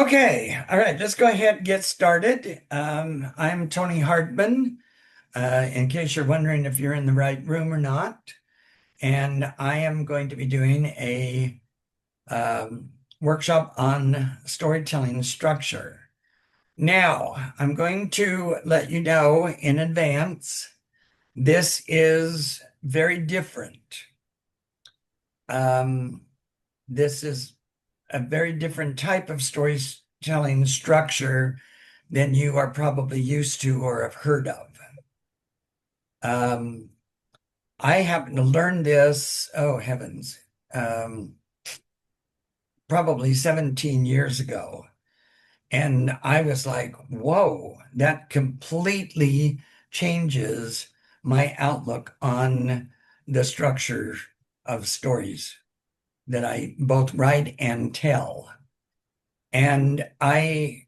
Okay, all right, let's go ahead and get started. I'm Tony Hardman, in case you're wondering if you're in the right room or not. And I am going to be doing a workshop on storytelling structure. Now, I'm going to let you know in advance, this is very different. Um, this is a very different type of storytelling structure than you are probably used to or have heard of. Um, I happened to learn this, oh heavens, um, probably 17 years ago. And I was like, whoa, that completely changes my outlook on the structure of stories that I both write and tell. And I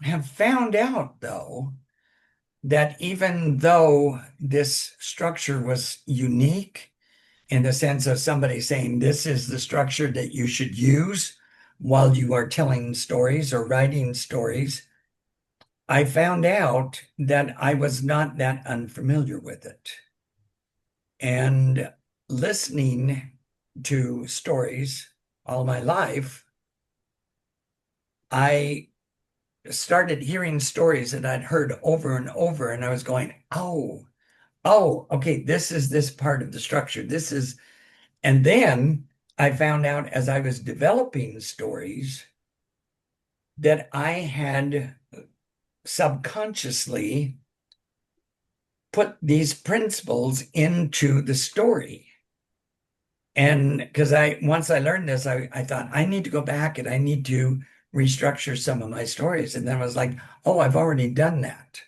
have found out, though, that even though this structure was unique in the sense of somebody saying this is the structure that you should use while you are telling stories or writing stories, I found out that I was not that unfamiliar with it. And listening to stories all my life, I started hearing stories that I'd heard over and over, and I was going, oh, okay, this is this part of the structure. And then I found out as I was developing stories that I had subconsciously put these principles into the story. And because once I learned this, I thought I need to go back and I need to restructure some of my stories. And then I was like, oh, I've already done that.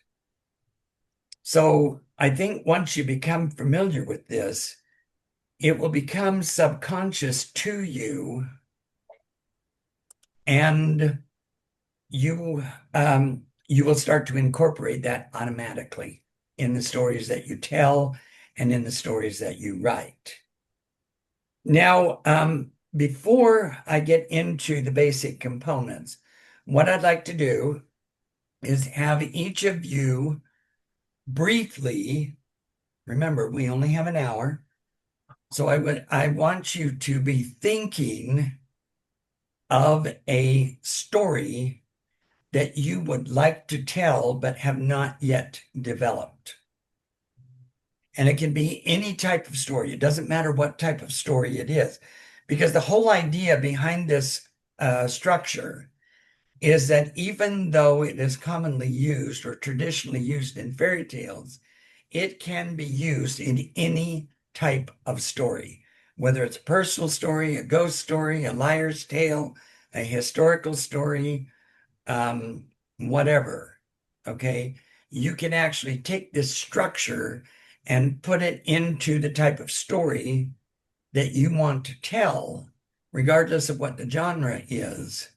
So I think once you become familiar with this, it will become subconscious to you, and you will start to incorporate that automatically in the stories that you tell and in the stories that you write. Now, before I get into the basic components, what I'd like to do is have each of you briefly, remember, we only have an hour. So I want you to be thinking of a story that you would like to tell but have not yet developed. And it can be any type of story. It doesn't matter what type of story it is, because the whole idea behind this structure is that even though it is commonly used or traditionally used in fairy tales, it can be used in any type of story, whether it's a personal story, a ghost story, a liar's tale, a historical story, whatever. Okay. You can actually take this structure and put it into the type of story that you want to tell, regardless of what the genre is.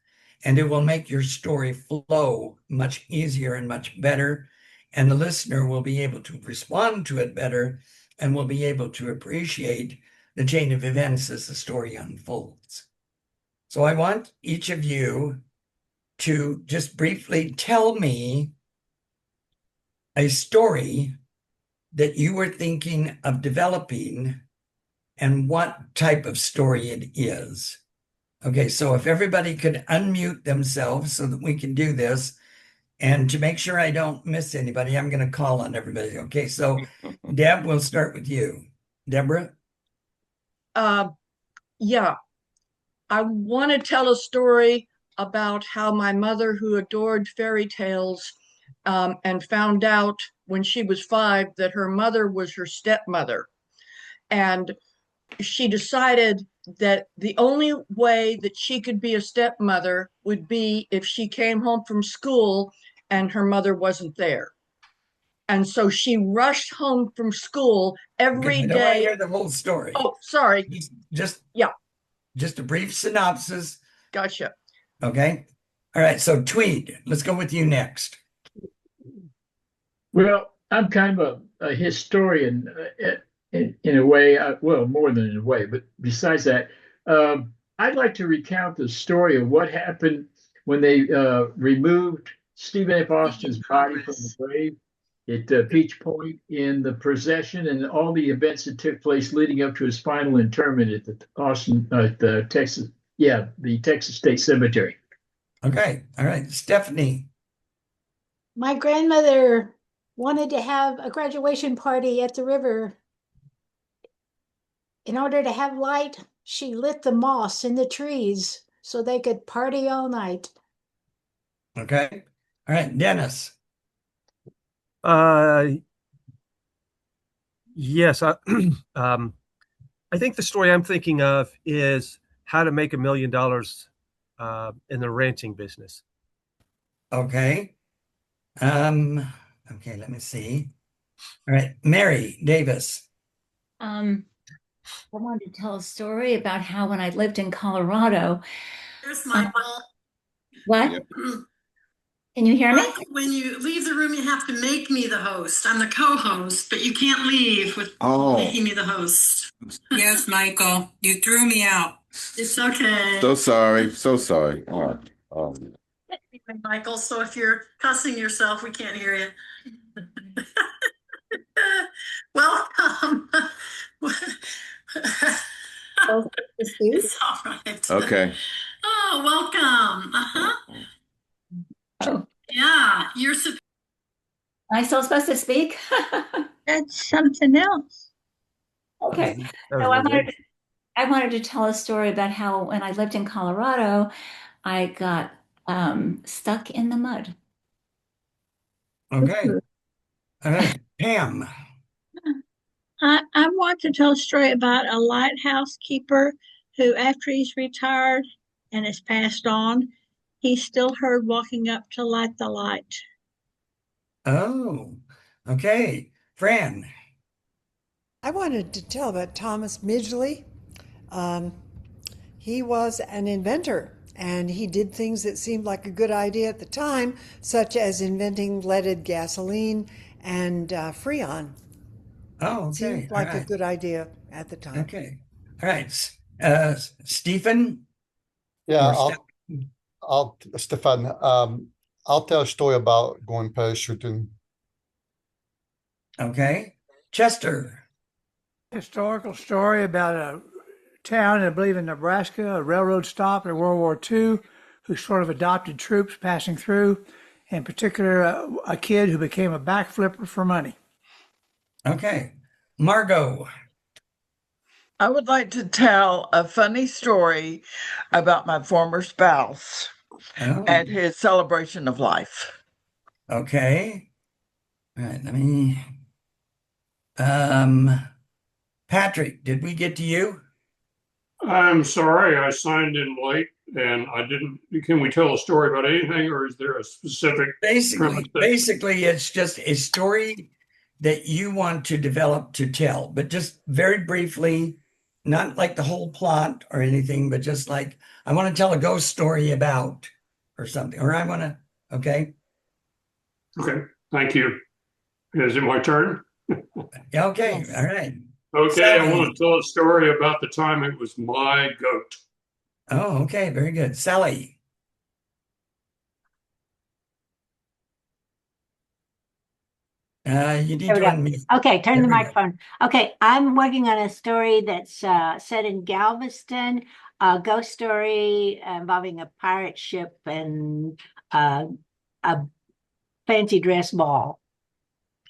And it will make your story flow much easier and much better. And the listener will be able to respond to it better and will be able to appreciate the chain of events as the story unfolds. So I want each of you to just briefly tell me a story that you were thinking of developing and what type of story it is. Okay, so if everybody could unmute themselves so that we can do this, and to make sure I don't miss anybody, I'm going to call on everybody. Okay, so Deb, we'll start with you. Deborah? Uh, yeah, I want to tell a story about how my mother, who adored fairy tales, and found out when she was 5 that her mother was her stepmother. And she decided that the only way that she could be a stepmother would be if she came home from school and her mother wasn't there. And so she rushed home from school Okay, every I don't want to day. hear the whole story. Oh, sorry. Just, just, Yeah, just a brief synopsis. gotcha. Okay. All right. So Tweed, let's go with you next. Well, I'm kind of a historian in a way, well, more than in a way, but besides that, I'd like to recount the story of what happened when they removed Stephen F. Austin's body from the grave at Peach Point in the procession and all the events that took place leading up to his final interment at the Texas State Cemetery. Okay. All right. Stephanie. My grandmother wanted to have a graduation party at the river. In order to have light, she lit the moss in the trees so they could party all night. Okay. All right. Dennis. Uh, yes. I think the story I'm thinking of is how to make $1 million in the ranching business. Okay. Okay, let me see. All right. Mary Davis. I wanted to tell a story about how when I lived in Colorado. There's Michael. What? Yep. Can you hear me? Michael, when you leave the room, you have to make me the host. I'm the co-host, but you can't leave with making me the host. Yes, Michael, you threw me out. It's okay. So sorry. So sorry. All right. Michael, so if you're cussing yourself, we can't hear you. Welcome. It's all right. Okay. Oh, welcome. Oh, Yeah, you're am I still supposed to speak? That's something else. Okay. That was So really good. I wanted to tell a story about how when I lived in Colorado, I got stuck in the mud. Okay. All right. Pam. I want to tell a story about a lighthouse keeper who, after he's retired and has passed on, he's still heard walking up to light the light. Oh, okay. Fran. I wanted to tell about Thomas Midgley. He was an inventor and he did things that seemed like a good idea at the time, such as inventing leaded gasoline and Freon. Oh, okay. Seemed like All a right. good idea at the time. Okay. All right. Stephen. Yeah, Or Stefan, I'll tell a story about going parachuting. Okay. Chester. Historical story about a town, I believe in Nebraska, a railroad stop in World War II, who sort of adopted troops passing through, in particular, a kid who became a backflipper for money. Okay. Margot. I would like to tell a funny story about my former spouse Oh, and his celebration of life. okay. All right. Let me. Patrick, did we get to you? I'm sorry, I signed in late and I didn't. Can we tell a story about anything, or is there a specific premise Basically, it's just a story that you want to develop to tell, but just very briefly, not like the whole plot or anything, but just like I want to tell a ghost story about or something, or I want to. Okay. Okay, thank you. Is it my turn? Yeah. Okay. Yes. All right. Okay, I Sally. want to tell a story about the time it was my goat. Oh, okay. Very good. Sally. You need There we to go. unmute. Okay, turn There the we go. microphone. Okay, I'm working on a story that's set in Galveston, a ghost story involving a pirate ship and a fancy dress ball.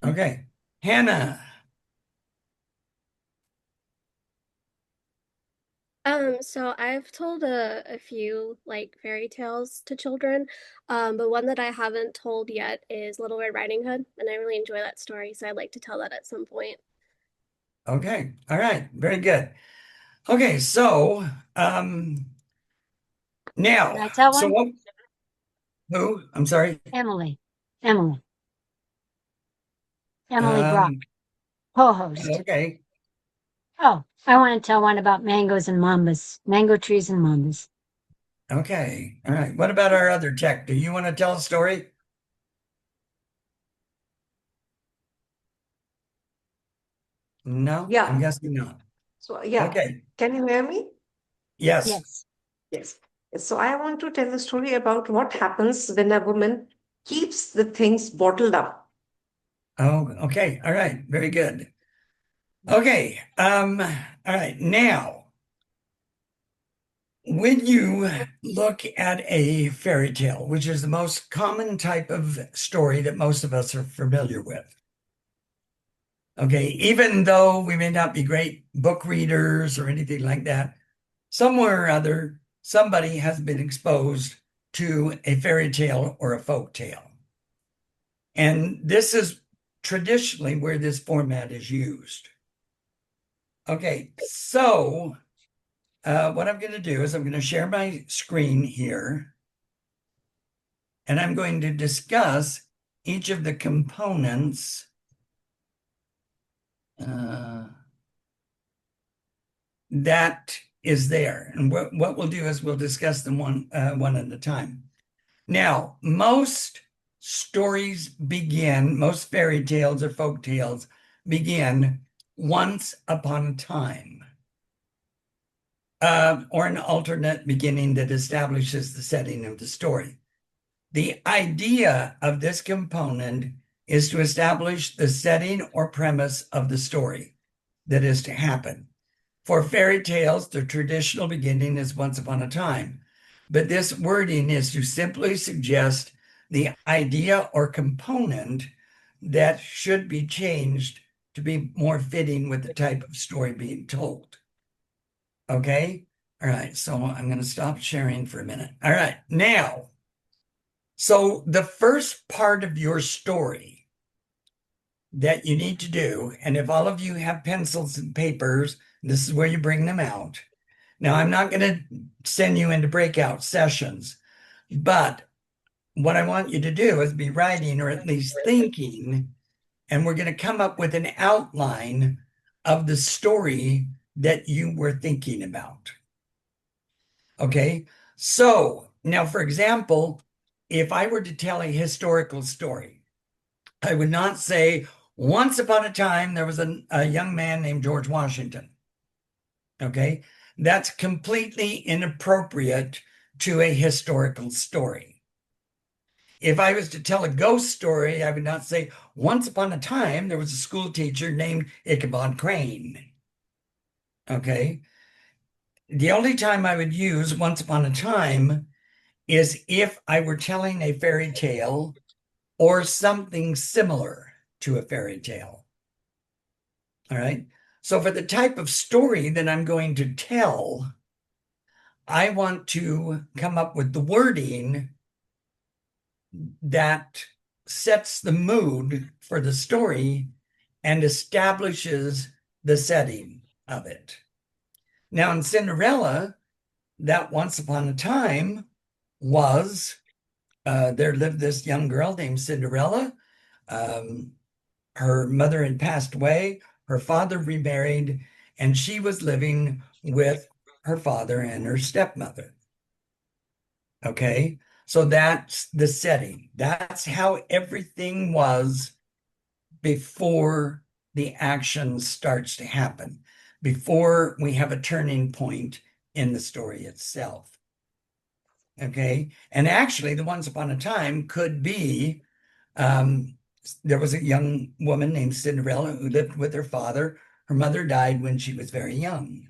Okay. Hannah. So I've told a few like fairy tales to children, but one that I haven't told yet is Little Red Riding Hood, and I really enjoy that story, so I'd like to tell that at some point. Okay. All right. Very good. Okay. So, now, Can I tell so one? what, who? I'm sorry. Emily Brock, co-host. Okay. Oh, I want to tell one about mangoes and mambas, mango trees and mambas. Okay. All right. What about our other tech? Do you want to tell a story? No? Yeah. I'm guessing not. So, yeah. Okay. Can you hear me? Yes. Yes. Yes. So I want to tell a story about what happens when a woman keeps the things bottled up. Oh, okay. All right. Very good. Okay. All right. Now, when you look at a fairy tale, which is the most common type of story that most of us are familiar with, okay, even though we may not be great book readers or anything like that, somewhere or other, somebody has been exposed to a fairy tale or a folk tale. And this is traditionally where this format is used. Okay, so what I'm going to do is I'm going to share my screen here, and I'm going to discuss each of the components that is there. And what we'll do is we'll discuss them one at a time. Now, most stories begin, most fairy tales or folk tales begin once upon a time, or an alternate beginning that establishes the setting of the story. The idea of this component is to establish the setting or premise of the story that is to happen. For fairy tales, the traditional beginning is once upon a time, but this wording is to simply suggest the idea or component that should be changed to be more fitting with the type of story being told. Okay? All right, so I'm going to stop sharing for a minute. All right, now, so the first part of your story that you need to do, and if all of you have pencils and papers, this is where you bring them out. Now, I'm not going to send you into breakout sessions, but what I want you to do is be writing or at least thinking, and we're going to come up with an outline of the story that you were thinking about. Okay, so now, for example, if I were to tell a historical story, I would not say, once upon a time, there was a young man named George Washington. Okay, that's completely inappropriate to a historical story. If I was to tell a ghost story, I would not say, once upon a time, there was a school teacher named Ichabod Crane. Okay, the only time I would use once upon a time is if I were telling a fairy tale or something similar to a fairy tale. All right. So for the type of story that I'm going to tell, I want to come up with the wording that sets the mood for the story and establishes the setting of it. Now, in Cinderella, that once upon a time was there lived this young girl named Cinderella. Her mother had passed away, her father remarried, and she was living with her father and her stepmother. Okay, so that's the setting. That's how everything was before the action starts to happen, before we have a turning point in the story itself. Okay, and actually, the once upon a time could be there was a young woman named Cinderella who lived with her father. Her mother died when she was very young.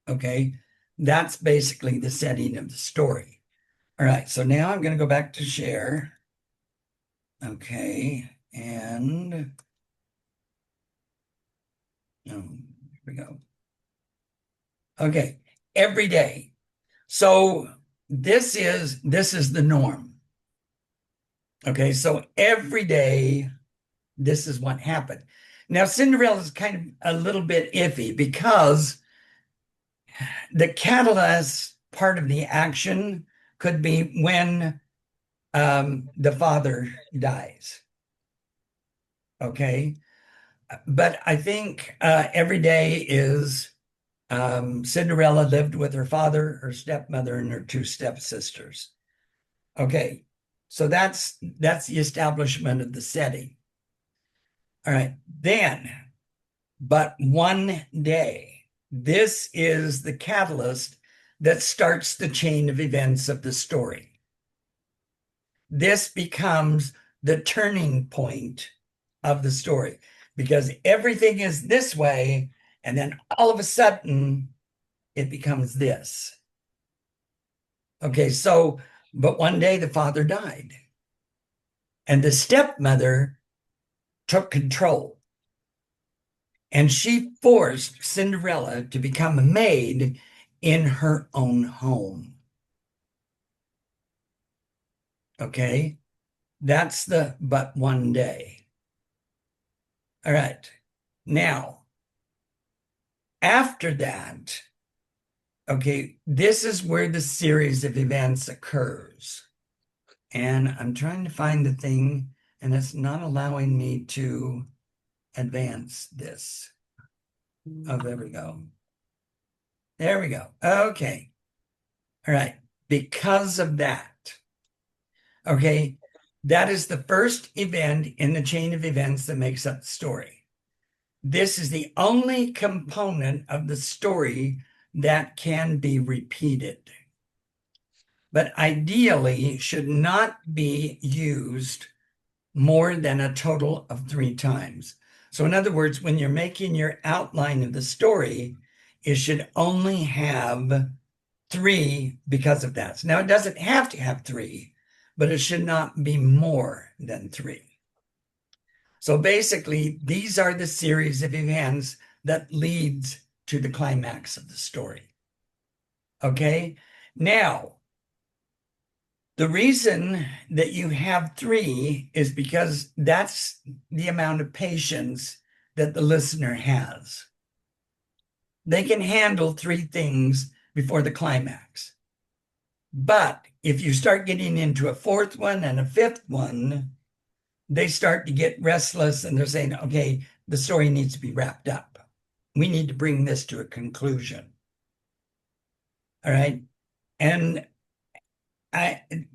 Okay, that's basically the setting of the story. All right, so now I'm going to go back to share. Okay, and here we go. Okay, every day. So this is the norm. Okay, so every day, this is what happened. Now, Cinderella is kind of a little bit iffy because the catalyst part of the action could be when the father dies. Okay, but I think every day is Cinderella lived with her father, her stepmother, and her two stepsisters. Okay, so that's the establishment of the setting. All right, then, but one day, this is the catalyst that starts the chain of events of the story. This becomes the turning point of the story because everything is this way, and then all of a sudden it becomes this. Okay, so, but one day the father died, and the stepmother took control. And she forced Cinderella to become a maid in her own home. Okay, that's the but one day. All right, now, after that, okay, this is where the series of events occurs. And I'm trying to find the thing, and it's not allowing me to advance this. Oh, there we go. There we go. Okay. All right. Because of that, okay, that is the first event in the chain of events that makes up the story. This is the only component of the story that can be repeated, but ideally should not be used more than a total of 3 times. So in other words, when you're making your outline of the story, it should only have 3 because of that. Now, it doesn't have to have 3, but it should not be more than 3. So basically, these are the series of events that leads to the climax of the story. Okay? Now, the reason that you have 3 is because that's the amount of patience that the listener has. They can handle 3 things before the climax. But if you start getting into a 4th one and a 5th one, they start to get restless and they're saying, okay, the story needs to be wrapped up. We need to bring this to a conclusion. All right. And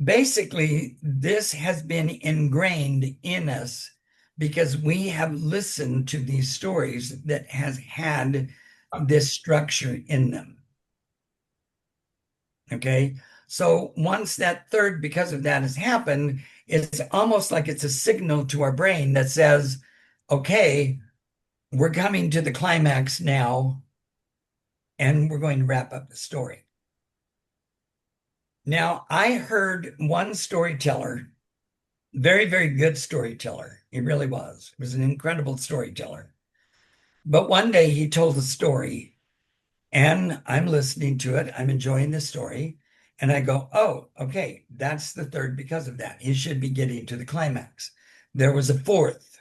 basically, this has been ingrained in us because we have listened to these stories that has had this structure in them. Okay. So once that 3rd, because of that has happened, it's almost like it's a signal to our brain that says, okay, we're coming to the climax now, and we're going to wrap up the story. Now, I heard one storyteller, very, very good storyteller. He really was. He was an incredible storyteller. But one day he told a story, and I'm listening to it. I'm enjoying the story. And I go, oh, okay, that's the 3rd because of that. He should be getting to the climax. There was a 4th.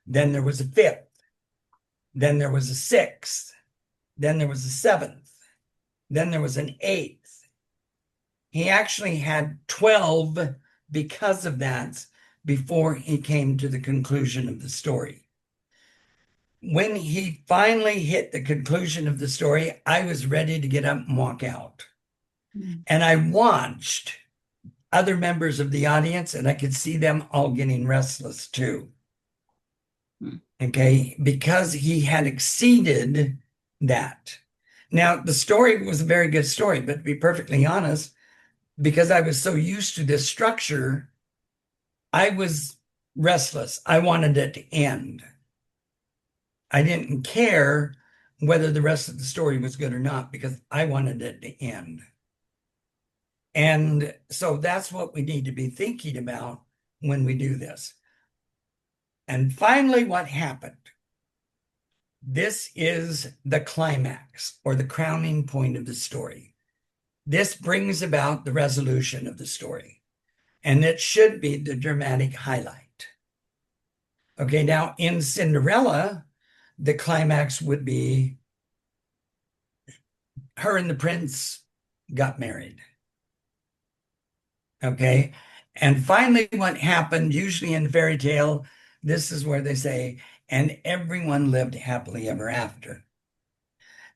Then there was a 5th. Then there was a 6th. Then there was a 7th. Then there was an 8th. He actually had 12 because of that before he came to the conclusion of the story. When he finally hit the conclusion of the story, I was ready to get up and walk out. And I watched other members of the audience, and I could see them all getting restless too. Okay, because he had exceeded that. Now, the story was a very good story, but to be perfectly honest, because I was so used to this structure, I was restless. I wanted it to end. I didn't care whether the rest of the story was good or not because I wanted it to end. And so that's what we need to be thinking about when we do this. And finally, what happened? This is the climax or the crowning point of the story. This brings about the resolution of the story, and it should be the dramatic highlight. Okay, now in Cinderella, the climax would be her and the prince got married. Okay, and finally what happened, usually in fairy tale, this is where they say, and everyone lived happily ever after.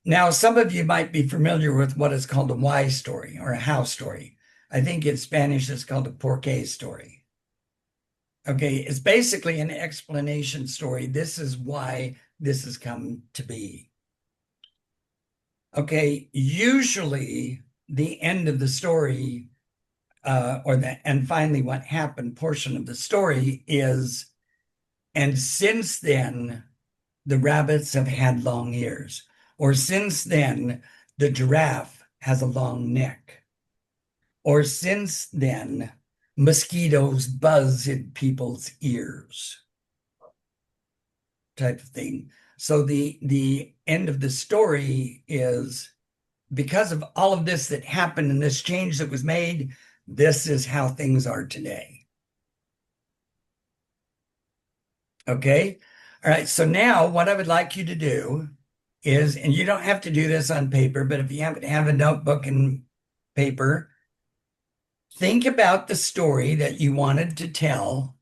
Now, some of you might be familiar with what is called a why story or a how story. I think in Spanish it's called a por qué story. Okay, it's basically an explanation story. This is why this has come to be. Okay, usually the end of the story, and finally what happened portion of the story is, and since then, the rabbits have had long ears, or since then, the giraffe has a long neck, or since then, mosquitoes buzz in people's ears, type of thing. So the end of the story is, because of all of this that happened and this change that was made, this is how things are today. Okay. All right. So now what I would like you to do is, and you don't have to do this on paper, but if you happen to have a notebook and paper, think about the story that you wanted to tell,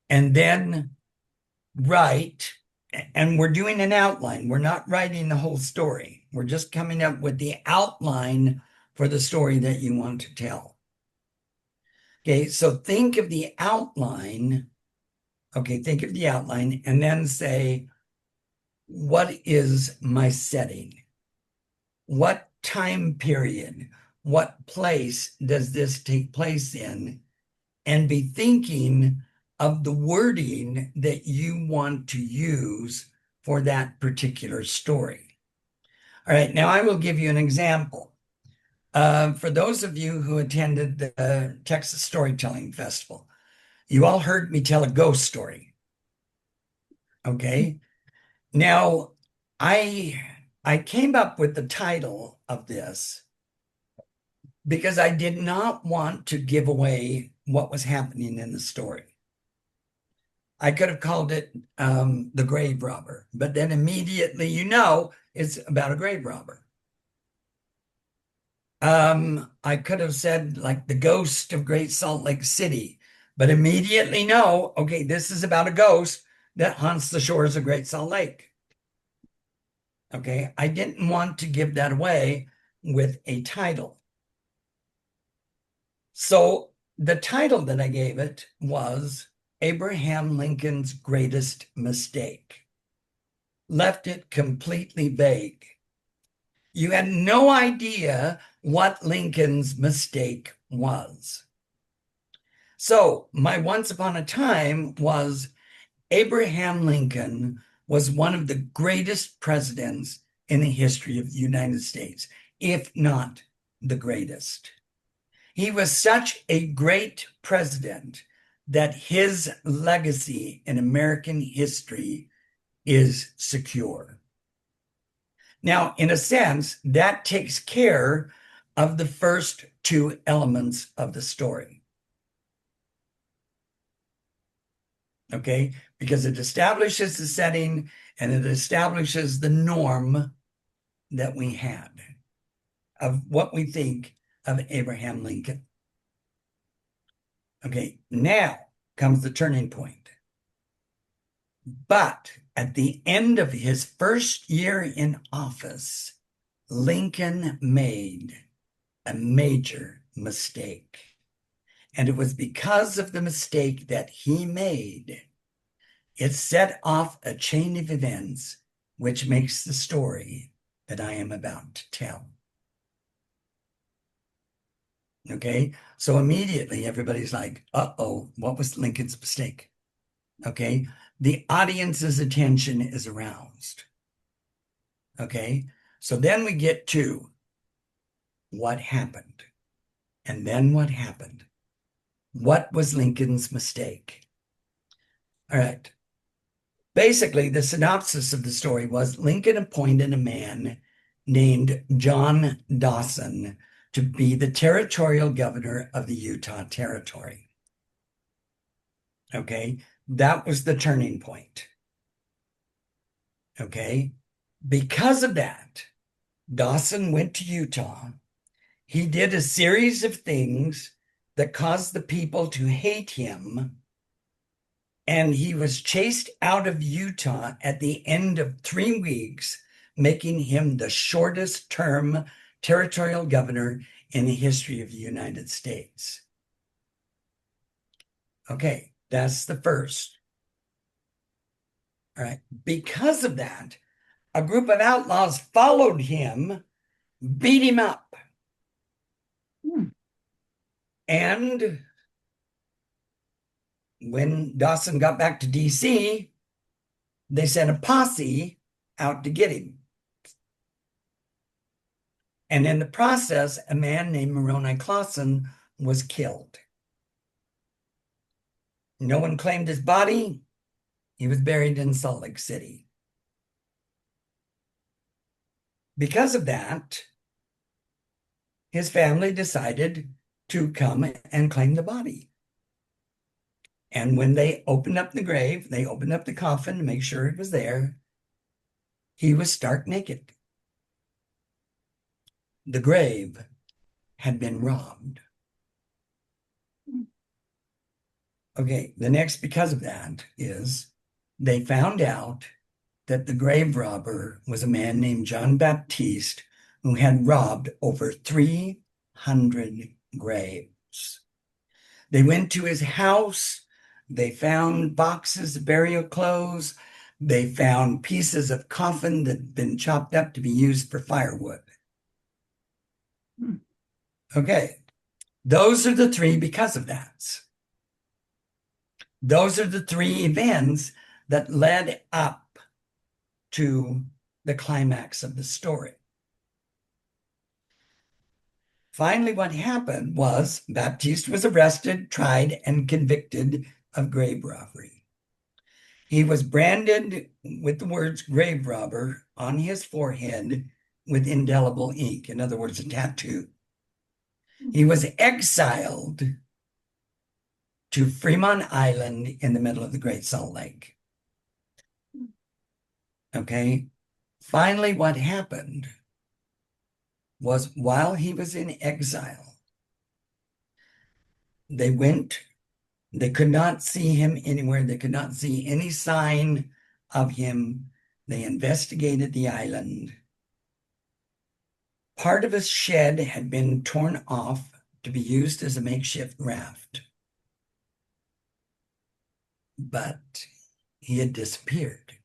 and then write. And we're doing an outline. We're not writing the whole story. We're just coming up with the outline for the story that you want to tell. Okay, so think of the outline. Okay, think of the outline and then say, what is my setting? What time period? What place does this take place in? And be thinking of the wording that you want to use for that particular story. All right, now I will give you an example. For those of you who attended the Texas Storytelling Festival, you all heard me tell a ghost story. Okay. Now, I came up with the title of this because I did not want to give away what was happening in the story. I could have called it The Grave Robber, but then immediately it's about a grave robber. I could have said like The Ghost of Great Salt Lake City, but immediately okay, this is about a ghost that haunts the shores of Great Salt Lake. Okay, I didn't want to give that away with a title. So the title that I gave it was Abraham Lincoln's Greatest Mistake. Left it completely vague. You had no idea what Lincoln's mistake was. So my once upon a time was Abraham Lincoln was one of the greatest presidents in the history of the United States, if not the greatest. He was such a great president that his legacy in American history is secure. Now, in a sense, that takes care of the first two elements of the story. Okay, because it establishes the setting and it establishes the norm that we had of what we think of Abraham Lincoln. Okay, now comes the turning point. But at the end of his first year in office, Lincoln made a major mistake. And it was because of the mistake that he made, it set off a chain of events which makes the story that I am about to tell. Okay, so immediately everybody's like, uh-oh, what was Lincoln's mistake? Okay, the audience's attention is aroused. Okay, so then we get to what happened. And then what happened? What was Lincoln's mistake? All right. Basically, the synopsis of the story was Lincoln appointed a man named John Dawson to be the territorial governor of the Utah Territory. Okay, that was the turning point. Okay, because of that, Dawson went to Utah. He did a series of things that caused the people to hate him, and he was chased out of Utah at the end of 3 weeks, making him the shortest term territorial governor in the history of the United States. Okay, that's the first. All right, because of that, a group of outlaws followed him, beat him up. And when Dawson got back to DC, they sent a posse out to get him. And in the process, a man named Moroni Clausen was killed. No one claimed his body. He was buried in Salt Lake City. Because of that, his family decided to come and claim the body. And when they opened up the grave, they opened up the coffin to make sure it was there. He was stark naked. The grave had been robbed. Okay, the next, because of that, is they found out that the grave robber was a man named John Baptiste, who had robbed over 300 graves. They went to his house. They found boxes of burial clothes. They found pieces of coffin that had been chopped up to be used for firewood. Okay, those are the three because of that. Those are the three events that led up to the climax of the story. Finally, what happened was Baptiste was arrested, tried, and convicted of grave robbery. He was branded with the words grave robber on his forehead with indelible ink, in other words, a tattoo. He was exiled to Fremont Island in the middle of the Great Salt Lake. Okay. Finally, what happened was while he was in exile, they could not see him anywhere. They could not see any sign of him. They investigated the island. Part of his shed had been torn off to be used as a makeshift raft. But he had disappeared.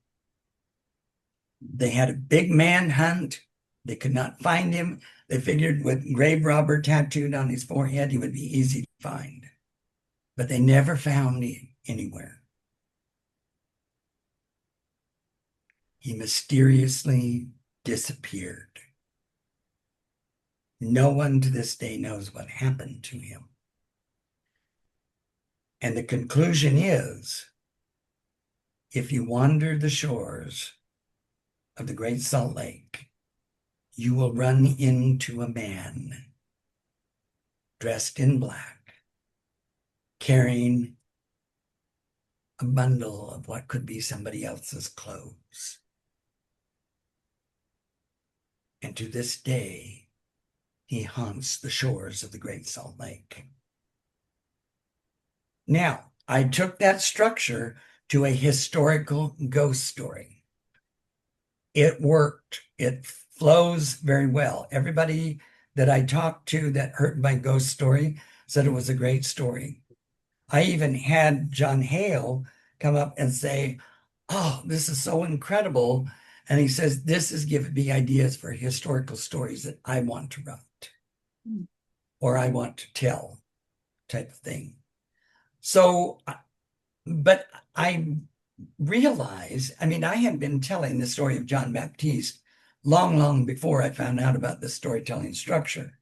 They had a big manhunt. They could not find him. They figured with grave robber tattooed on his forehead, he would be easy to find. But they never found him anywhere. He mysteriously disappeared. No one to this day knows what happened to him. And the conclusion is, if you wander the shores of the Great Salt Lake, you will run into a man dressed in black, carrying a bundle of what could be somebody else's clothes. And to this day, he haunts the shores of the Great Salt Lake. Now, I took that structure to a historical ghost story. It worked. It flows very well. Everybody that I talked to that heard my ghost story said it was a great story. I even had John Hale come up and say, "Oh, this is so incredible." And he says, "This is giving me ideas for historical stories that I want to write or I want to tell," type of thing. So, but I realized, I mean, I had been telling the story of John Baptiste long, long before I found out about the storytelling structure.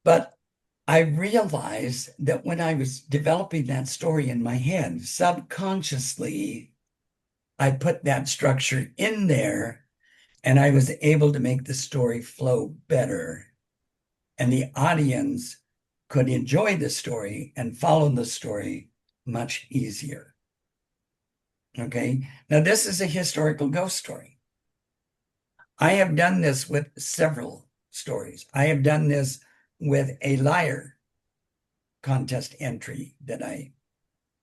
But I realized that when I was developing that story in my head, subconsciously, I put that structure in there and I was able to make the story flow better. And the audience could enjoy the story and follow the story much easier. Okay, now this is a historical ghost story. I have done this with several stories. I have done this with a liar contest entry that I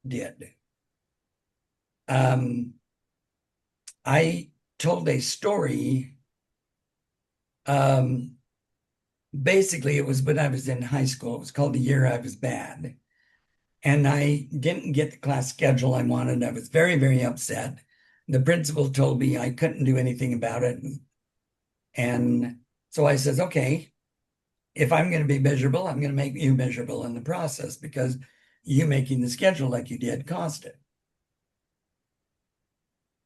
did. I told a story. Basically, it was when I was in high school. It was called The Year I Was Bad. And I didn't get the class schedule I wanted. I was very, very upset. the principal told me I couldn't do anything about it. And so I says, okay, if I'm going to be miserable, I'm going to make you miserable in the process, because you making the schedule like you did caused it.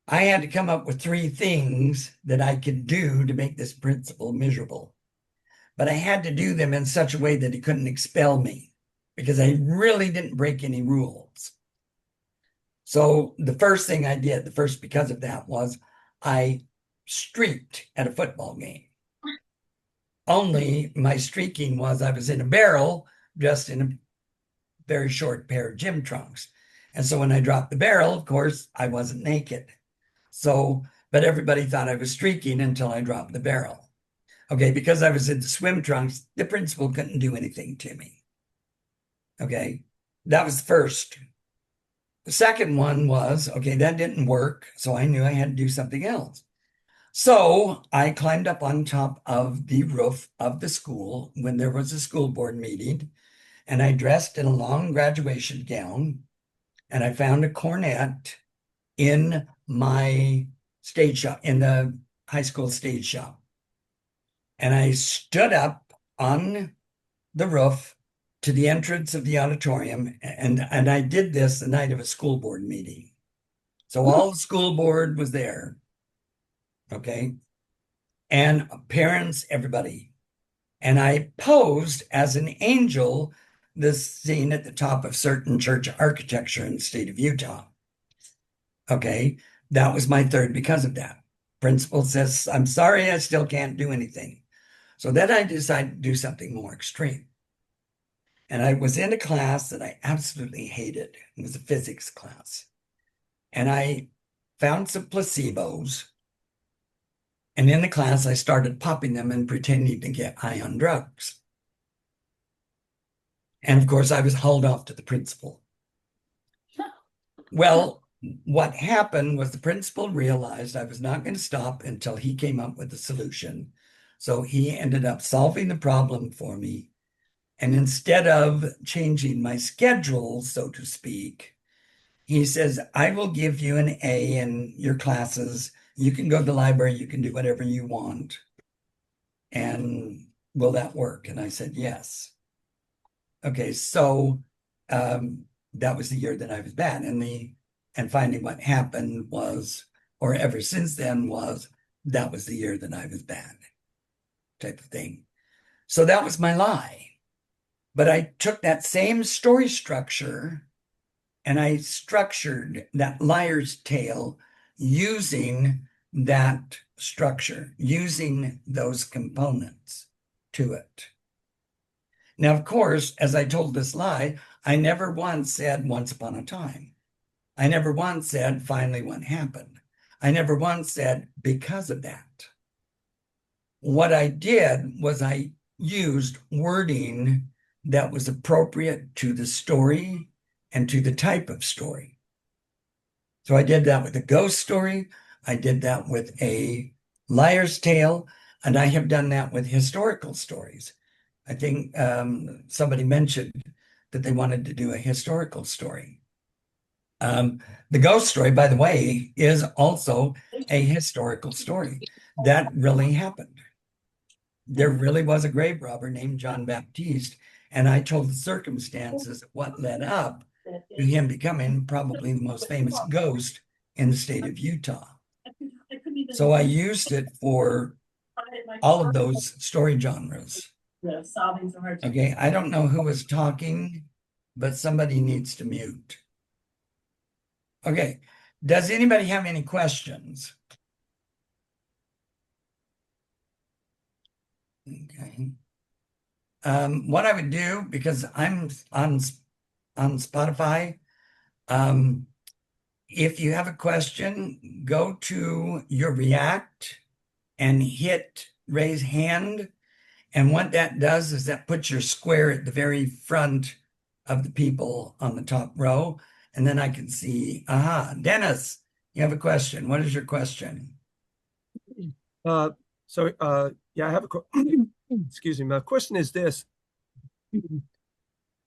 I had to come up with 3 things that I could do to make this principal miserable. But I had to do them in such a way that he couldn't expel me, because I really didn't break any rules. So the first thing I did, the first because of that, was I streaked at a football game. Only my streaking was I was in a barrel dressed in a very short pair of gym trunks. And so when I dropped the barrel, of course, I wasn't naked. So, but everybody thought I was streaking until I dropped the barrel. Okay, because I was in the swim trunks, the principal couldn't do anything to me. Okay, that was the first. The second one was, okay, that didn't work. So I knew I had to do something else. So I climbed up on top of the roof of the school when there was a school board meeting, and I dressed in a long graduation gown, and I found a cornet in my stage shop, in the high school stage shop. And I stood up on the roof to the entrance of the auditorium, and I did this the night of a school board meeting. So all the school board was there, okay, and parents, everybody. And I posed as an angel, this scene at the top of certain church architecture in the state of Utah. Okay, that was my third because of that. Principal says, I'm sorry, I still can't do anything. So then I decided to do something more extreme. And I was in a class that I absolutely hated. It was a physics class. And I found some placebos. And in the class, I started popping them and pretending to get high on drugs. And of course, I was hauled off to the principal. Well, what happened was the principal realized I was not going to stop until he came up with a solution. So he ended up solving the problem for me. And instead of changing my schedule, so to speak, he says, I will give you an A in your classes. You can go to the library, you can do whatever you want. And will that work? And I said, yes. Okay, so that was the year that I was bad. And finally what happened was, or ever since then was, that was the year that I was bad, type of thing. So that was my lie. But I took that same story structure and I structured that liar's tale using that structure, using those components to it. Now, of course, as I told this lie, I never once said once upon a time. I never once said finally what happened. I never once said because of that. What I did was I used wording that was appropriate to the story and to the type of story. So I did that with a ghost story. I did that with a liar's tale, and I have done that with historical stories. I think somebody mentioned that they wanted to do a historical story. The ghost story, by the way, is also a historical story. That really happened. There really was a grave robber named John Baptiste, and I told the circumstances of what led up to him becoming probably the most famous ghost in the state of Utah. So I used it for all of those story genres. Okay, I don't know who was talking, but somebody needs to mute. Okay, does anybody have any questions? Okay. What I would do, because I'm on Spotify, if you have a question, go to your React and hit raise hand. And what that does is that puts your square at the very front of the people on the top row. And then I can see, aha, Dennis, you have a question. What is your question? Yeah, I have excuse me. My question is this.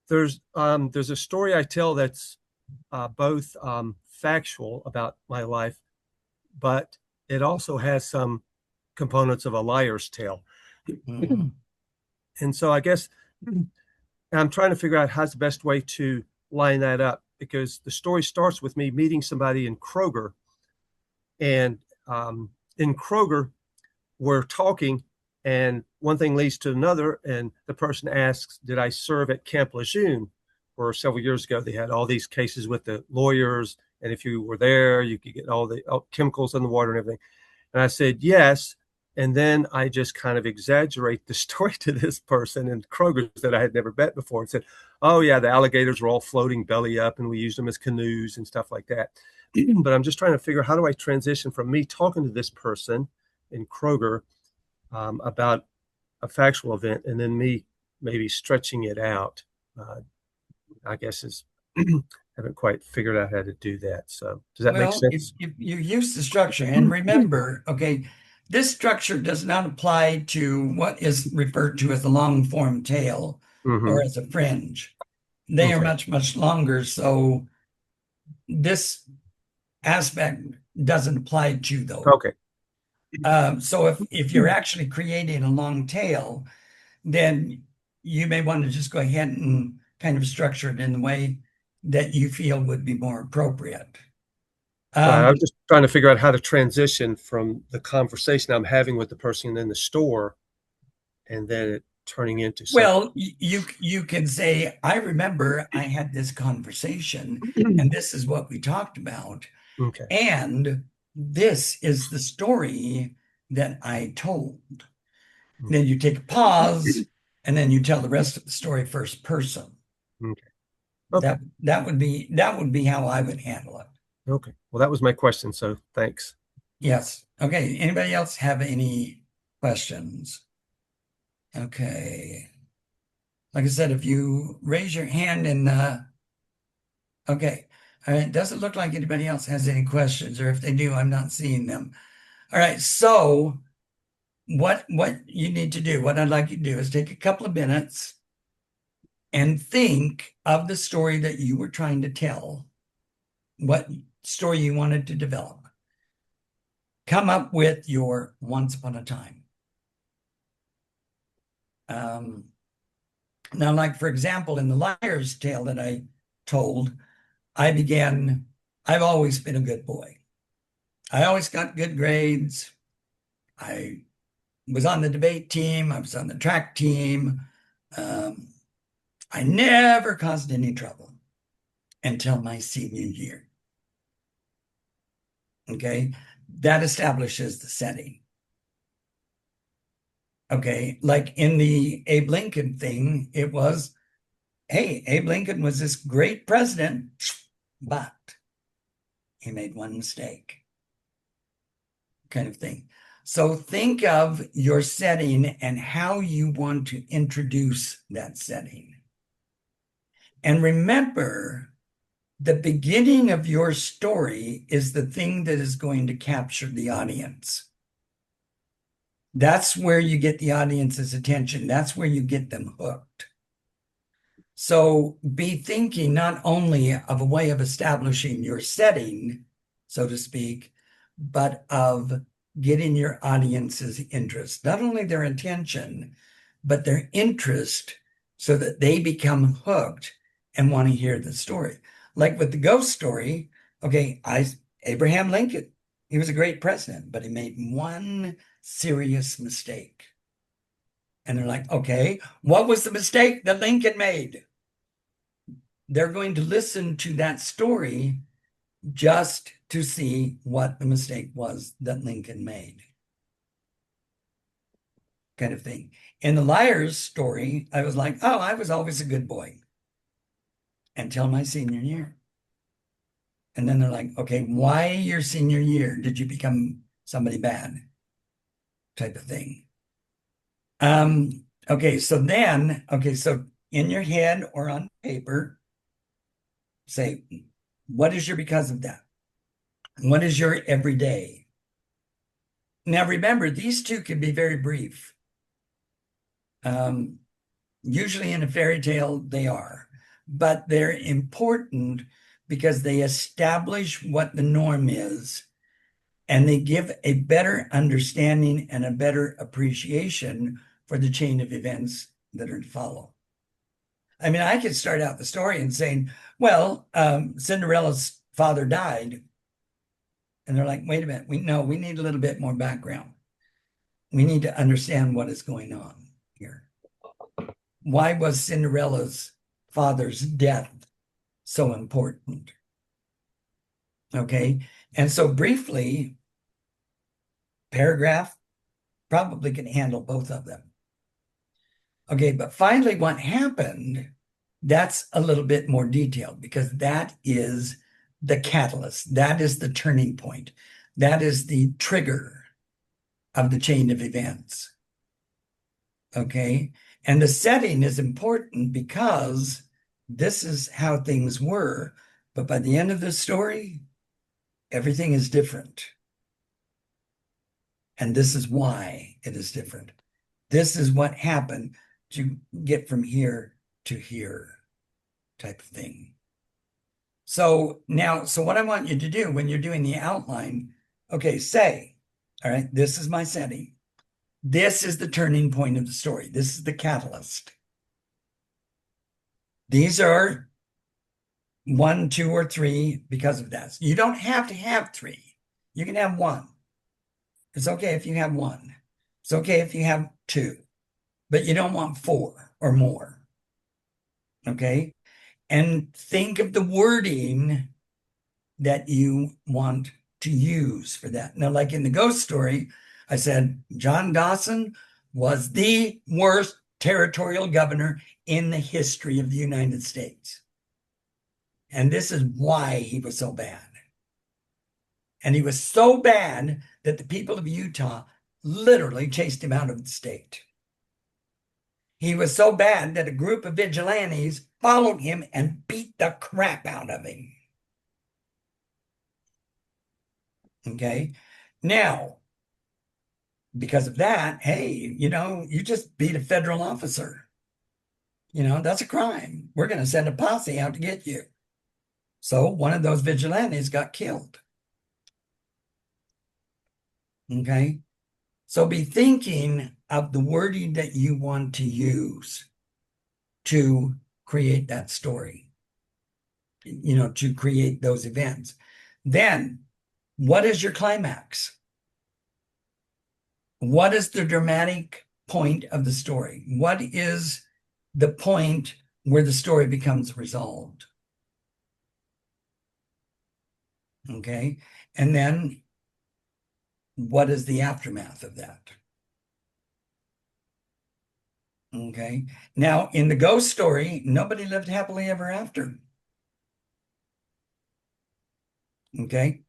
There's a story I tell that's both factual about my life, but it also has some components of a liar's tale. Mhm. And so I guess I'm trying to figure out how's the best way to line that up, because the story starts with me meeting somebody in Kroger. And in Kroger, we're talking, and one thing leads to another. And the person asks, did I serve at Camp Lejeune? Where several years ago, they had all these cases with the lawyers. And if you were there, you could get all the chemicals in the water and everything. And I said, yes. And then I just kind of exaggerate the story to this person in Kroger that I had never met before, and said, oh, yeah, the alligators were all floating belly up and we used them as canoes and stuff like that. But I'm just trying to figure out, how do I transition from me talking to this person in Kroger about a factual event, and then me maybe stretching it out. I guess haven't quite figured out how to do that. So does that make Well, if, sense? if you use the structure, and remember, okay, this structure does not apply to what is referred to as a long form tale or as a fringe. They are Okay. much, much longer. So this aspect doesn't apply to those. Okay. So if you're actually creating a long tail, then you may want to just go ahead and kind of structure it in the way that you feel would be more appropriate. I was just trying to figure out how to transition from the conversation I'm having with the person in the store, and then it turning into something. Well, you can say, I remember I had this conversation, and this is what we talked about. Okay. And this is the story that I told. Then you take a pause, and then you tell the rest of the story first person. Okay. That would be how I would handle it. Okay. Well, that was my question. So thanks. Yes. Okay. Anybody else have any questions? Okay. Like I said, if you raise your hand and okay. All right. It doesn't look like anybody else has any questions, or if they do, I'm not seeing them. All right. So what you need to do, what I'd like you to do is take a couple of minutes and think of the story that you were trying to tell, what story you wanted to develop. Come up with your once upon a time. Now, like, for example, in the liar's tale that I told, I've always been a good boy. I always got good grades. I was on the debate team. I was on the track team. I never caused any trouble until my senior year. Okay, that establishes the setting. Okay, like in the Abe Lincoln thing, it was, hey, Abe Lincoln was this great president, but he made one mistake, kind of thing. So think of your setting and how you want to introduce that setting. And remember, the beginning of your story is the thing that is going to capture the audience. That's where you get the audience's attention. That's where you get them hooked. So be thinking not only of a way of establishing your setting, so to speak, but of getting your audience's interest, not only their attention, but their interest, so that they become hooked and want to hear the story. Like with the ghost story, okay, Abraham Lincoln, he was a great president, but he made one serious mistake. And they're like, okay, what was the mistake that Lincoln made? They're going to listen to that story just to see what the mistake was that Lincoln made. Kind of thing. In the liar's story, I was like, oh, I was always a good boy until my senior year. And then they're like, okay, why your senior year did you become somebody bad? Type of thing. Okay, so in your head or on paper, say, what is your because of that? What is your everyday? Now, remember, these two can be very brief. Usually in a fairy tale, they are, but they're important because they establish what the norm is and they give a better understanding and a better appreciation for the chain of events that are to follow. I mean, I could start out the story and saying, well, Cinderella's father died. And they're like, wait a minute, we need a little bit more background. We need to understand what is going on here. Why was Cinderella's father's death so important? Okay. And so briefly, paragraph probably can handle both of them. Okay, but finally what happened, that's a little bit more detailed because that is the catalyst. That is the turning point. That is the trigger of the chain of events. Okay, and the setting is important because this is how things were, but by the end of the story, everything is different. And this is why it is different. This is what happened to get from here to here type of thing. So now, so what I want you to do when you're doing the outline, okay, say, all right, this is my setting. This is the turning point of the story. This is the catalyst. These are 1, 2, or 3 because of that. You don't have to have 3. You can have 1. It's okay if you have 1. It's okay if you have 2, but you don't want 4 or more. Okay? And think of the wording that you want to use for that. Now, like in the ghost story, I said, John Dawson was the worst territorial governor in the history of the United States. And this is why he was so bad. And he was so bad that the people of Utah literally chased him out of the state. He was so bad that a group of vigilantes followed him and beat the crap out of him. Okay. Now, because of that, hey, you just beat a federal officer. That's a crime. We're going to send a posse out to get you. So one of those vigilantes got killed. Okay. So be thinking of the wording that you want to use to create that story, to create those events. Then, what is your climax? What is the dramatic point of the story? What is the point where the story becomes resolved? Okay. And then what is the aftermath of that? Okay. Now, in the ghost story, nobody lived happily ever after. Okay.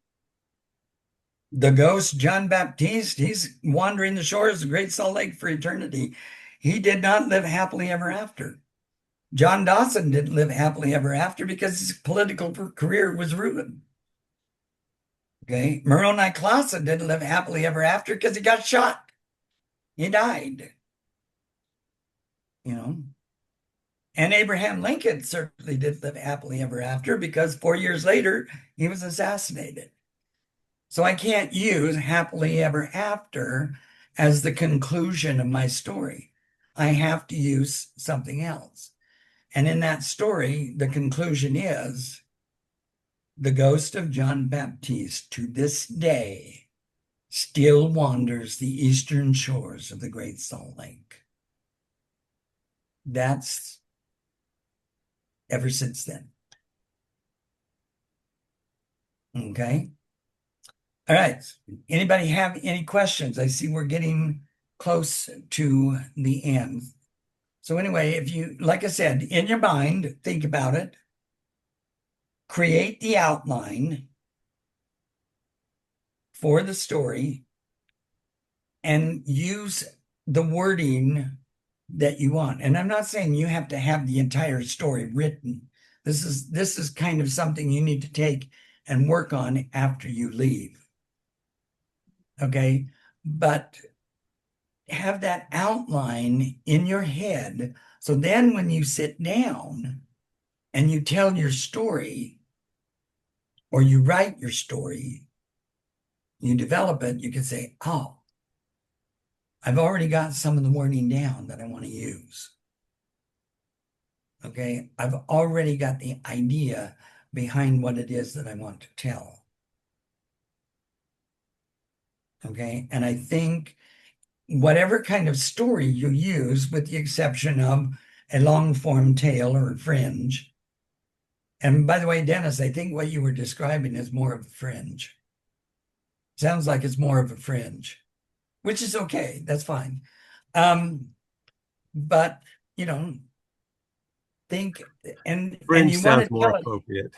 The ghost, John Baptiste, he's wandering the shores of the Great Salt Lake for eternity. He did not live happily ever after. John Dawson didn't live happily ever after because his political career was ruined. Okay. Moroni Clausen didn't live happily ever after because he got shot. He died. And Abraham Lincoln certainly didn't live happily ever after because 4 years later, he was assassinated. So I can't use happily ever after as the conclusion of my story. I have to use something else. And in that story, the conclusion is the ghost of John Baptiste to this day still wanders the eastern shores of the Great Salt Lake. That's ever since then. Okay. All right. Anybody have any questions? I see we're getting close to the end. So anyway, if you, like I said, in your mind, think about it. Create the outline for the story and use the wording that you want. And I'm not saying you have to have the entire story written. This is kind of something you need to take and work on after you leave. Okay, but have that outline in your head. So then when you sit down and you tell your story or you write your story, you develop it, you can say, oh, I've already got some of the wording down that I want to use. Okay, I've already got the idea behind what it is that I want to tell. Okay, and I think whatever kind of story you use, with the exception of a long form tale or a fringe. And by the way, Dennis, I think what you were describing is more of a fringe. Sounds like it's more of a fringe, which is okay. That's fine. But think and Fringe you want sounds to more tell it. appropriate.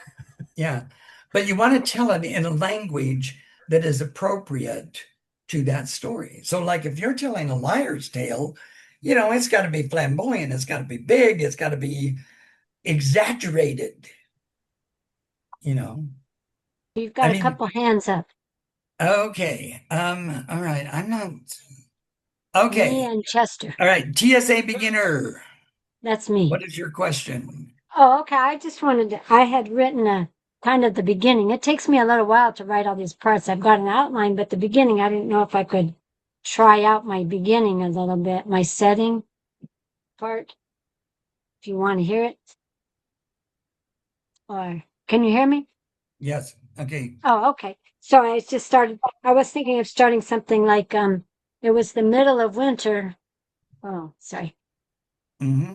Yeah, but you want to tell it in a language that is appropriate to that story. So, like if you're telling a liar's tale, it's got to be flamboyant, it's got to be big, it's got to be exaggerated. You've got a couple hands up. Okay. All right. I'm not. Me Okay. and Chester. All right. TSA beginner. That's me. What is your question? Oh, okay. I had written a kind of the beginning. It takes me a little while to write all these parts. I've got an outline, but the beginning, I didn't know if I could try out my beginning a little bit, my setting part. If you want to hear it. Or can you hear me? Yes. Okay. Oh, okay. So I was thinking of starting something like, it was the middle of winter. Oh, sorry. Mm-hmm.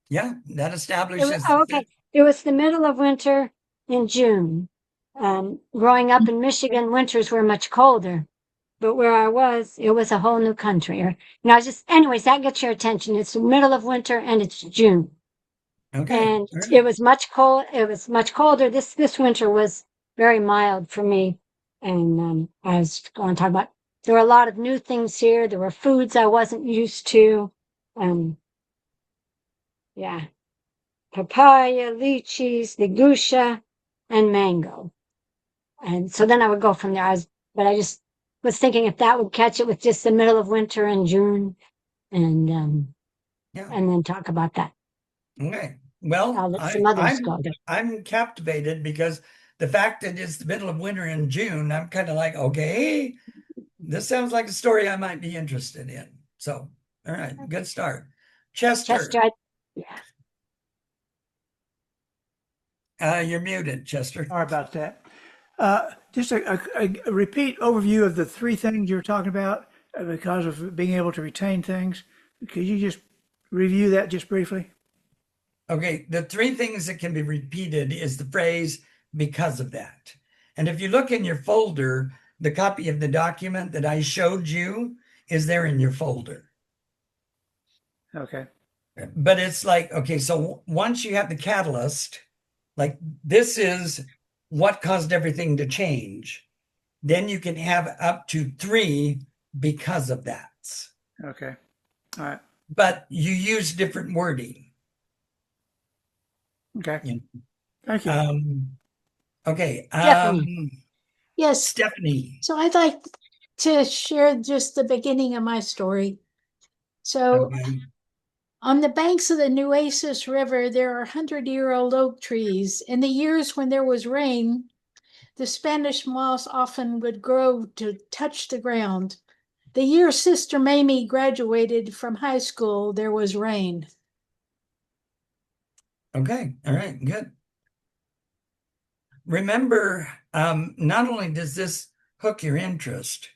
Yeah, that establishes. Okay. It was the middle of winter in June. Growing up in Michigan, winters were much colder, but where I was, it was a whole new country. Anyways, that gets your attention. It's the middle of winter and it's June. Okay. And it was much cold. It was much colder. This winter was very mild for me. And I was going to talk about, there were a lot of new things here. There were foods I wasn't used to. Yeah. Papaya, lychees, the gusha, and mango. And so then I would go from there. I just was thinking if that would catch it with just the middle of winter in June, and and then talk about that. Okay. Well, I'll let some others go there. I'm captivated because the fact that it's the middle of winter in June, I'm kind of like, okay, this sounds like a story I might be interested in. So, all right, good start. Chester. You're muted, Chester. Sorry about that. Just a repeat overview of the three things you were talking about because of being able to retain things. Could you just review that just briefly? Okay, the three things that can be repeated is the phrase because of that. And if you look in your folder, the copy of the document that I showed you is there in your folder. Okay. But it's like, okay, so once you have the catalyst, like this is what caused everything to change, then you can have up to 3 because of that. Okay. All right. But you use different wording. Okay. Thank you. Okay. Yes. Stephanie. So I'd like to share just the beginning of my story. So on the banks of the Nueces River, there are 100-year-old oak trees. In the years when there was rain, the Spanish moss often would grow to touch the ground. The year Sister Mamie graduated from high school, there was rain. Okay. All right. Good. Remember, not only does this hook your interest,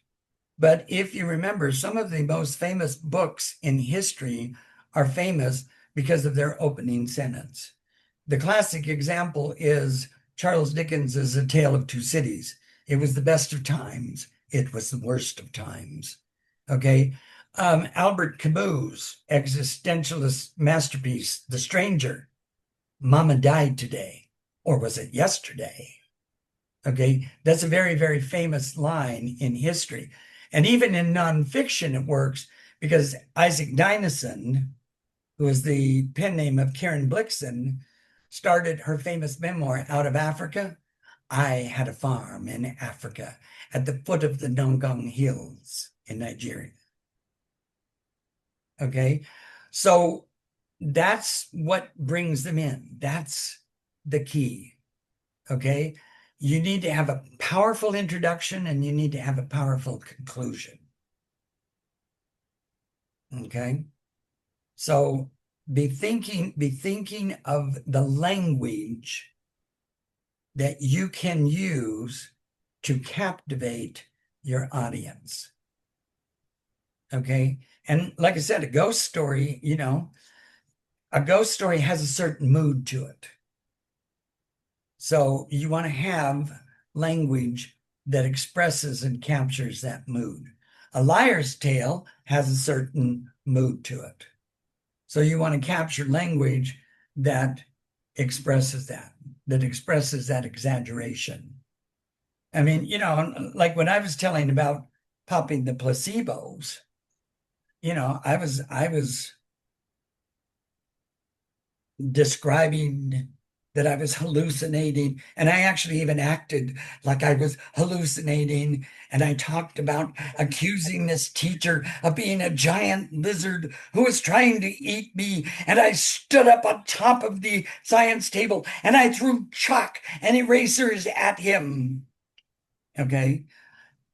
but if you remember, some of the most famous books in history are famous because of their opening sentence. The classic example is Charles Dickens's A Tale of Two Cities. It was the best of times. It was the worst of times. Okay. Albert Camus' existentialist masterpiece, The Stranger. Mama died today, or was it yesterday? Okay. That's a very, very famous line in history. And even in nonfiction, it works because Isaac Dinesen, who is the pen name of Karen Blixen, started her famous memoir Out of Africa. I had a farm in Africa at the foot of the Ngong Hills in Nigeria. Okay, so that's what brings them in. That's the key. Okay, you need to have a powerful introduction and you need to have a powerful conclusion. Okay. So be thinking of the language that you can use to captivate your audience. Okay. And like I said, a ghost story, a ghost story has a certain mood to it. So you want to have language that expresses and captures that mood. A liar's tale has a certain mood to it. So you want to capture language that expresses that exaggeration. I mean, like when I was telling about popping the placebos, I was describing that I was hallucinating, and I actually even acted like I was hallucinating, and I talked about accusing this teacher of being a giant lizard who was trying to eat me, and I stood up on top of the science table and I threw chalk and erasers at him. Okay,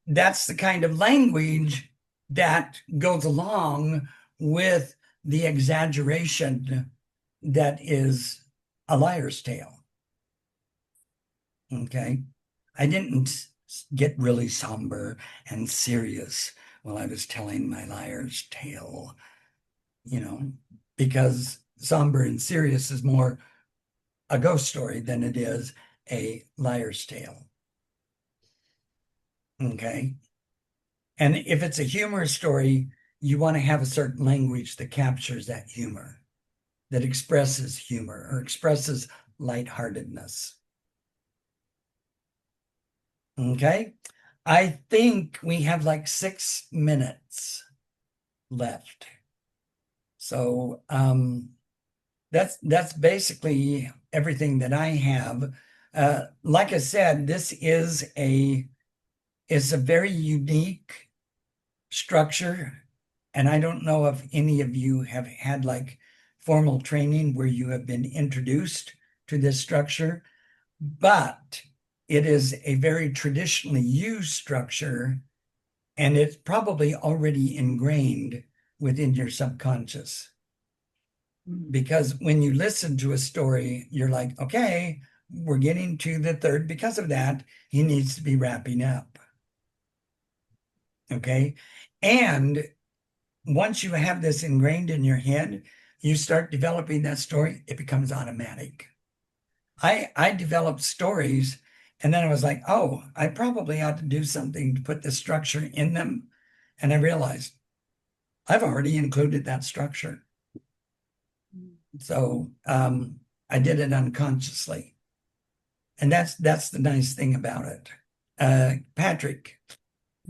that's the kind of language that goes along with the exaggeration that is a liar's tale. Okay. I didn't get really somber and serious while I was telling my liar's tale, because somber and serious is more a ghost story than it is a liar's tale. Okay. And if it's a humorous story, you want to have a certain language that captures that humor, that expresses humor or expresses lightheartedness. Okay. I think we have like 6 minutes left. So that's basically everything that I have. Like I said, this is a very unique structure. And I don't know if any of you have had like formal training where you have been introduced to this structure, but it is a very traditionally used structure, and it's probably already ingrained within your subconscious. Because when you listen to a story, you're like, okay, we're getting to the third. Because of that, he needs to be wrapping up. Okay. And once you have this ingrained in your head, you start developing that story, it becomes automatic. I developed stories, and then I was like, oh, I probably ought to do something to put the structure in them. And I realized I've already included that structure. So I did it unconsciously. And that's the nice thing about it. Patrick.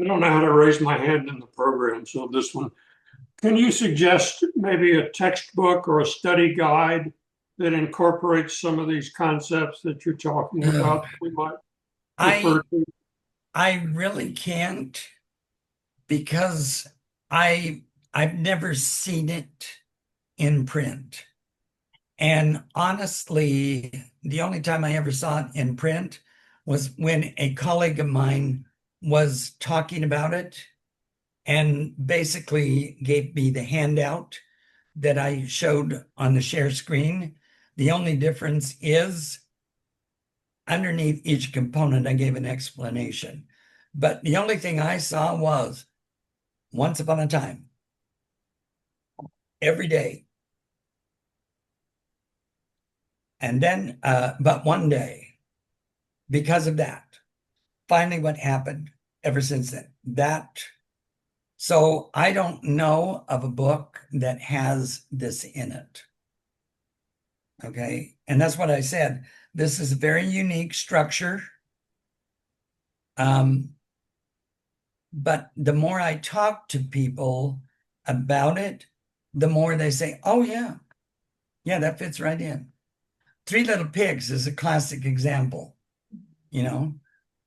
I don't know how to raise my hand in the program, so this one. Can you suggest maybe a textbook or a study guide that incorporates some of these concepts that you're talking about that we might refer to? I really can't, because I've never seen it in print. And honestly, the only time I ever saw it in print was when a colleague of mine was talking about it and basically gave me the handout that I showed on the share screen. The only difference is underneath each component, I gave an explanation. But the only thing I saw was once upon a time, every day. And then, but one day, because of that, finally what happened ever since then, so I don't know of a book that has this in it. Okay. And that's what I said. This is a very unique structure. But the more I talk to people about it, the more they say, oh, yeah, that fits right in. Three Little Pigs is a classic example. There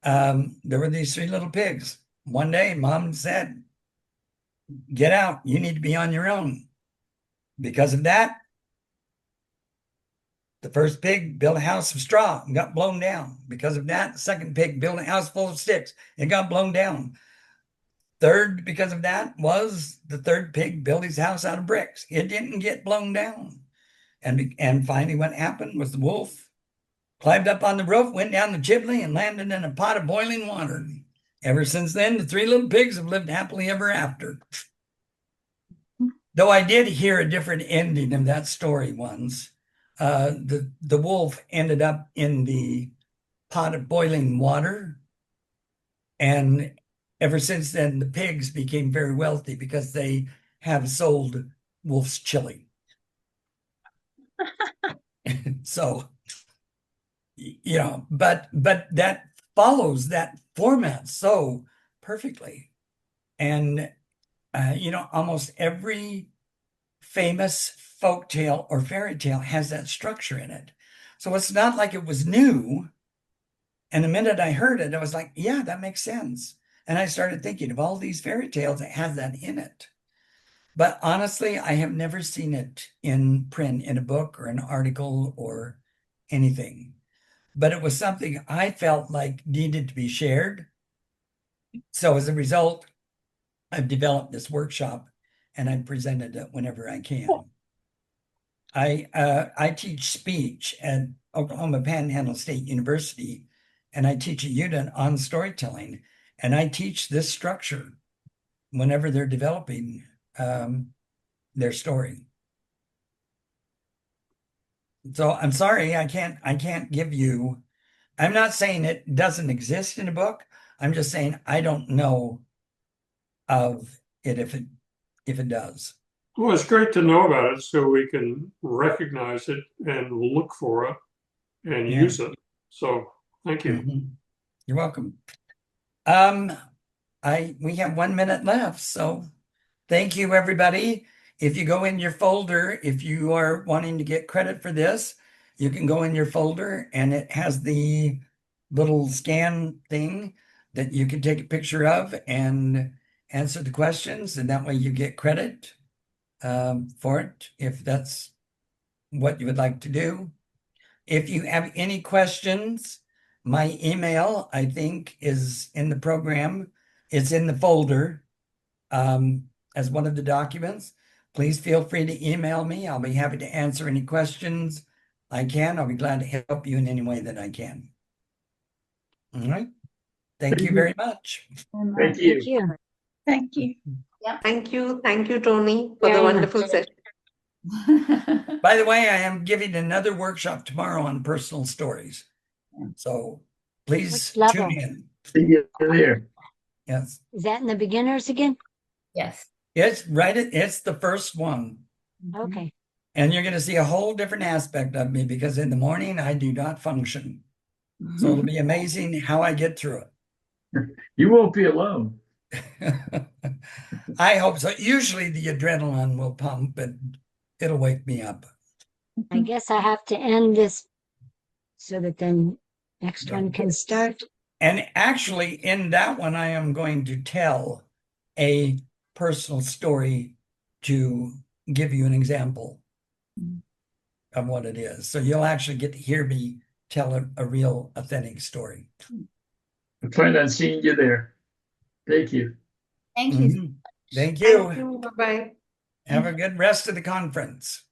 were these 3 little pigs. One day, mom said, get out. You need to be on your own. Because of that, The first pig built a house of straw and got blown down. Because of that, the second pig built a house full of sticks and got blown down. Third, because of that, was the third pig built his house out of bricks. It didn't get blown down. And finally, what happened was the wolf climbed up on the roof, went down the chimney, and landed in a pot of boiling water. Ever since then, the three little pigs have lived happily ever after. Though I did hear a different ending of that story once. The wolf ended up in the pot of boiling water, and ever since then, the pigs became very wealthy because they have sold wolf's chili. So, you know, but that follows that format so perfectly. And, you know, almost every famous folktale or fairy tale has that structure in it. So it's not like it was new. And the minute I heard it, I was like, yeah, that makes sense. And I started thinking of all these fairy tales that has that in it. But honestly, I have never seen it in print in a book or an article or anything. But it was something I felt like needed to be shared. So as a result, I've developed this workshop and I've presented it whenever I can. I teach speech at Oklahoma Panhandle State University, and I teach a unit on storytelling, and I teach this structure whenever they're developing their story. So I'm sorry, I can't give you. I'm not saying it doesn't exist in a book. I'm just saying I don't know of it if it does. Well, it's great to know about it so we can recognize it and look for it and Yeah. use it. So thank you. Mhm. You're welcome. We have 1 minute left, so thank you, everybody. If you go in your folder, if you are wanting to get credit for this, you can go in your folder and it has the little scan thing that you can take a picture of and answer the questions, and that way you get credit for it, if that's what you would like to do. If you have any questions, my email, I think, is in the program. It's in the folder as one of the documents. Please feel free to email me. I'll be happy to answer any questions I can. I'll be glad to help you in any way that I can. All right. Thank you very much. Thank you. Thank you. Thank you. Thank you, Tony, for the Very wonderful much. session. By the way, I am giving another workshop tomorrow on personal stories. So please Which tune level? in. See you there. Yes. Is that in the beginners again? Yes. It's the first one. Okay. And you're going to see a whole different aspect of me because in the morning I do not function. So it'll be amazing how I get through You won't be alone. it. I hope so. Usually the adrenaline will pump, but it'll wake me up. I guess I have to end this so that then next one can start. And actually, in that one, I am going to tell a personal story to give you an example of what it is. So you'll actually get to hear me tell a real authentic story. I plan on seeing you there. Thank you. Thank you. Mhm. Thank you. Thank you. Bye-bye. Have a good rest of the conference.